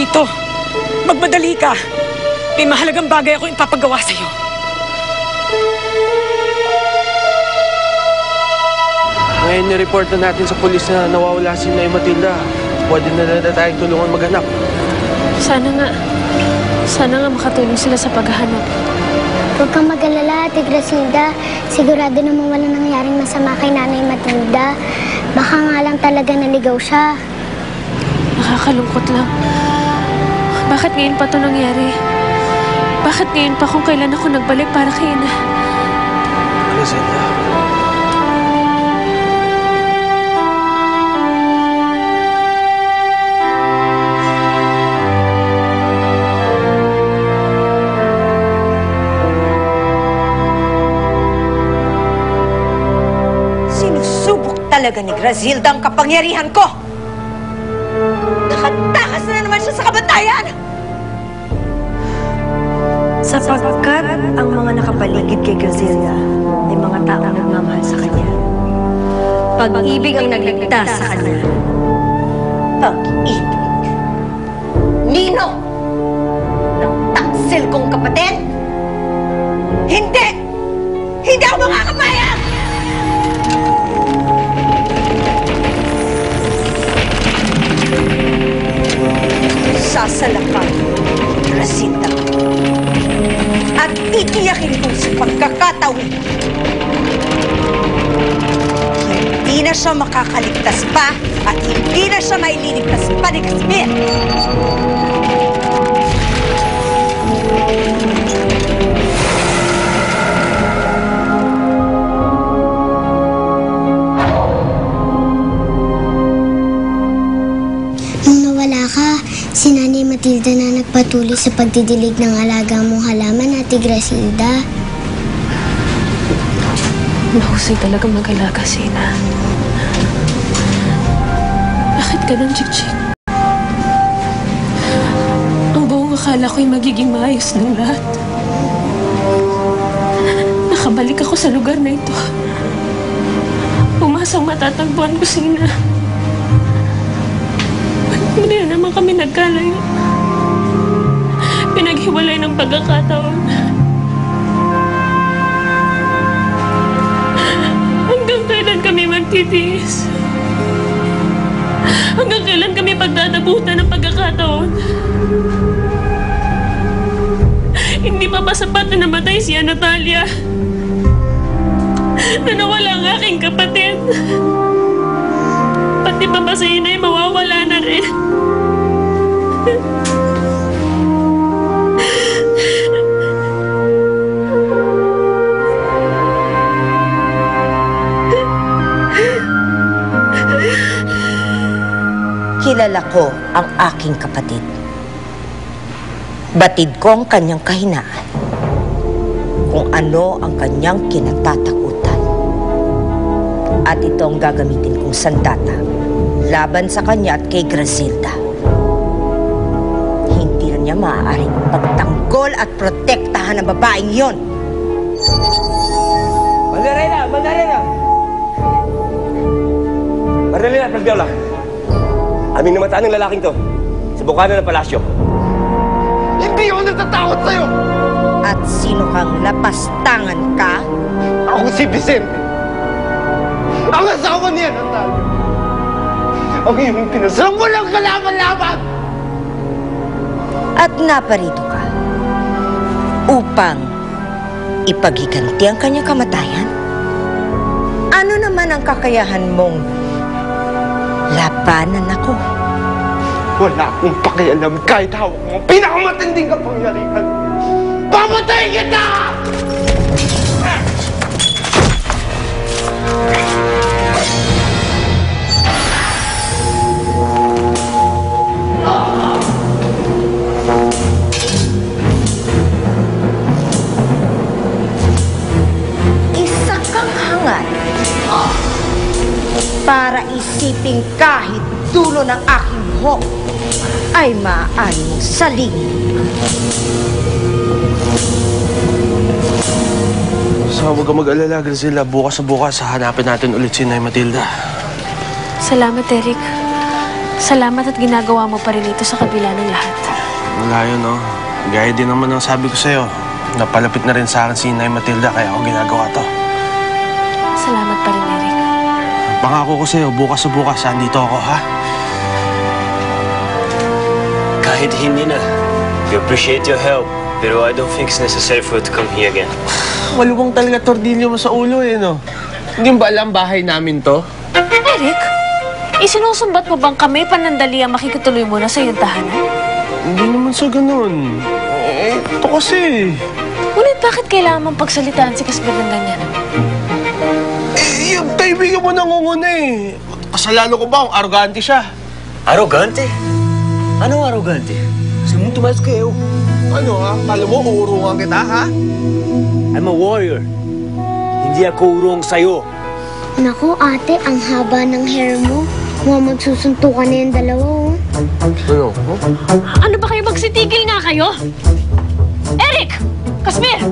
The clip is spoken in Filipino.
dito. Magmadali ka. May mahalagang bagay ako ipapagawa sa'yo. Ngayon nireport na natin sa pulis na nawawala si Nay Matilda. Pwede na tayong tulungan maghanap. Sana nga makatulong sila sa paghahanap. Huwag kang mag-alala, Ate Grasilda. Sigurado namang walang nangyaring masama kay Nanay Matilda. Baka nga lang talaga naligaw siya. Nakakalungkot lang. Bakit ngayon pa ito nangyari? Bakit ngayon pa kung kailan ako nagbalik para kay Ina? Grasilda. Sinusubok talaga ni Grasilda ang kapangyarihan ko! Nakatakas na naman siya sa kabatayan! Sapagkat ang mga nakapaligid kay Grasilda ay mga taong nagmamahal sa kanya. Pag-ibig ang nagligtas sa kanya. Pag-ibig? Nino? Ng taksil kong kapatid? Hindi! Hindi ako makakabayag! Sasalakan Grasilda at titiyakin ko sa pagkakataon hindi na siya makakaligtas pa at hindi na siya maililigtas pa ni Casimir. Nung nawala ka, si Nanay Matilda na nagpatuloy sa pagdidilig ng alaga mong halaman, Ate Grasilda. Mahusay talaga mag-alaga si Ina. Bakit ganun, Chik-Chik? Ang buong akala ko'y magiging maayos ng lahat. Nakabalik ako sa lugar na ito. Umasang matatagpuan ko si Ina. Muli na naman kami nagkalayo. Pinaghiwalay ng pagkakataon. Hanggang kailan kami magtitiis? Hanggang kailan kami pagdadabutan ng pagkakataon? Hindi pa ba sapat na namatay si Natalia? Na nawala ang aking kapatid? Pati pa ba si Inay mawawala na rin? Kilala ko ang aking kapatid. Batid ko ang kanyang kahinaan. Kung ano ang kanyang kinatatakutan. At ito ang gagamitin kong sandata laban sa kanya at kay Grasilda. Hindi na niya maaaring pagtanggol at protektahan ang babaeng yon. Mandarina! Mandarina! Mandarina, Pagdiola. Aming namataan ng lalaking to sa bukana ng palasyo. Hindi ako natatakot sa'yo! At sino kang lapastangan ka? Ako si Vicente. Ang asawa niya, Natalia. Ang iyong pinasarang walang kalaban-laban! At naparito ka upang ipaghiganti ang kanyang kamatayan? Ano naman ang kakayahan mong labanan ako? Wala akong pakialam kahit hawak mo ang pinakamatinding kapangyarihan. Papatayin kita! Isa kang hangat para isipin kahit dulo ng aking buhok ay maaari mong salingin. So, huwag kang mag-alala, Graciela. Bukas na bukas, hahanapin natin ulit si Nay Matilda. Salamat, Eric. Salamat at ginagawa mo pa rin ito sa kabila ng lahat. Wala yun, no? Gaya din naman ang sabi ko sa'yo. Napalapit na rin sa akin si Inay Matilda, kaya ako ginagawa to. Salamat pa rin, Eric. Pangako ko sa'yo, bukas sa bukas, andito ako, ha? Kahit hindi na. We appreciate your help, pero I don't think it's necessary for you to come here again. Maluwang talaga tordilyo mo sa ulo, eh, no? Hindi mo ba alam bahay namin to? Eric, isinusumbat mo bang kami panandali ang makikituloy mo na sa iyong tahanan? Hindi naman sa ganun. Eh, ito kasi. Ngunit bakit kailangan mong pagsalitaan si Casper ng ganyan? Eh, yung kaibigan mo nangunguna eh. Kasalanan ko ba kung arrogante siya? Arrogante? Anong arrogante? Gusto mong tumalas kayo. Ano ha? Kala mo, uurungan kita, ha? I'm a warrior. Hindi ako urong sa'yo. Naku, ate, ang haba ng hair mo. Mukhang magsusuntukan na yung dalawa, oh. Ano? Ano ba kayo magsitigil nga kayo? Eric! Casper!